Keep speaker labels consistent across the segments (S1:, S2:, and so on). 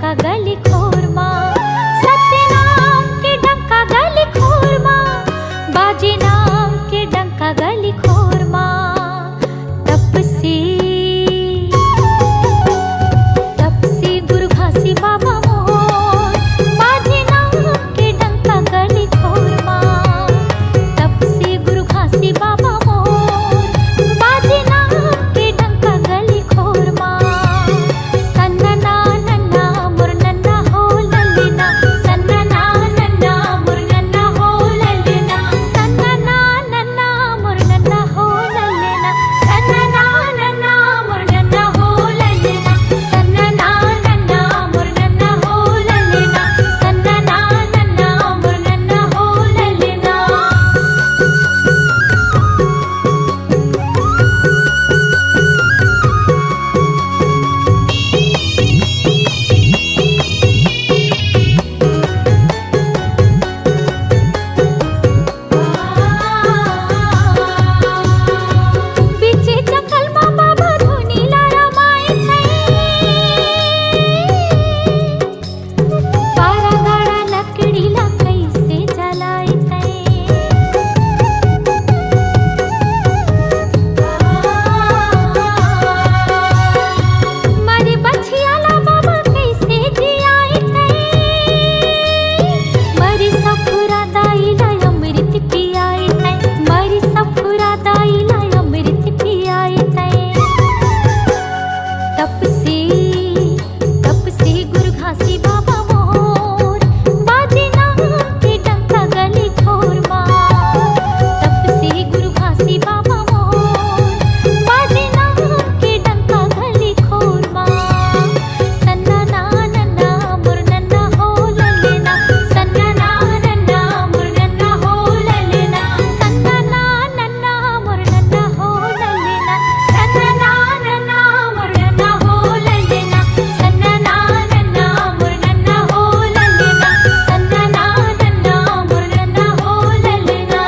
S1: डंका गली खोरमा, सत्य नाम के डंका गली खोरमा, बाजे नाम के डंका गली खोरमा। तप से गुरु घासी बाबा मोर, बाजे नाम के डंका गली खोरमा। तप से गुरु घासी बाबा मोर, बाजे नाम के डंका गली खोरमा। सन्नना नन्ना मोर नन्ना हो लल्लेना, सन्नना नन्ना मोर नन्ना हो लल्लेना, सन्नना नन्ना मोर नन्ना हो लल्लेना, सन्नना नन्ना मोर नन्ना हो लल्लेना, सन्नना नन्ना मोर नन्ना हो लल्लेना, सन्नना नन्ना मोर नन्ना हो लल्लेना। बीचे जंगल मा बाबा धुनीला रमाय पारा गाड़ा लकड़ीला कैसे जलाय मरी बछियाला बाबा कैसे जियाय मरी सफुरा दाईला अमृत पियाय मरी सफुरा दाईला अमृत पियाय। तप से गुरु घासी बाबा मोर, बाजे नाम के डंका गली खोरमा। तप से गुरु घासी बाबा मोर, बाजे नाम के डंका गली खोरमा। सन्नना नन्ना मोर नन्ना हो लल्लेना, सन्नना नन्ना मोर नन्ना हो लल्लेना, सन्नना नन्ना मोर नन्ना हो लल्लेना, सन्नना नन्ना मोर नन्ना हो लल्लेना, सन्नना नन्ना मोर नन्ना हो लल्लेना, सन्नना नन्ना मोर नन्ना हो लल्लेना।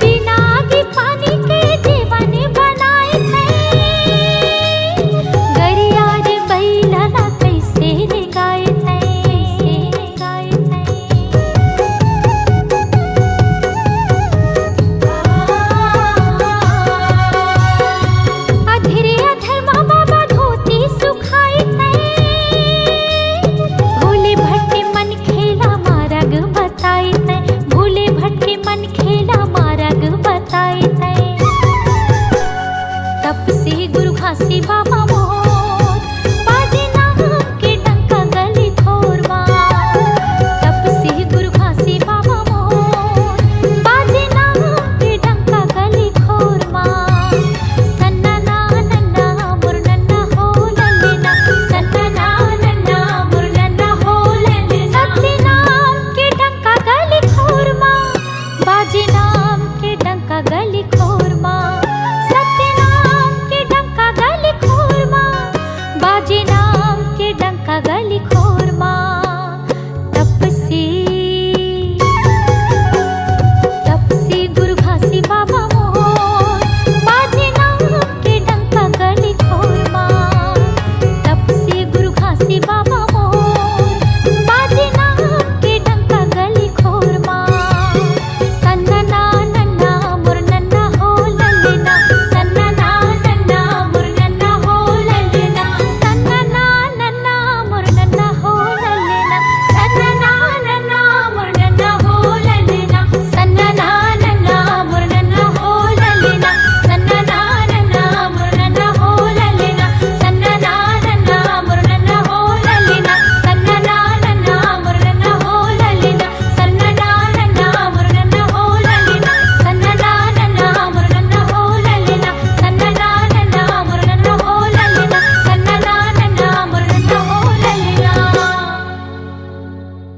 S1: बिना आगे पानी के जीवन बनाए गरिया रे बैला कैसे रे गाय अधीरे अधर्मा बाबा धोती सुखाए भोले भटके मन खेला मार्ग बताए भोले भटके मन खेला मार्ग बताए। तप से गुरु घासी बाबा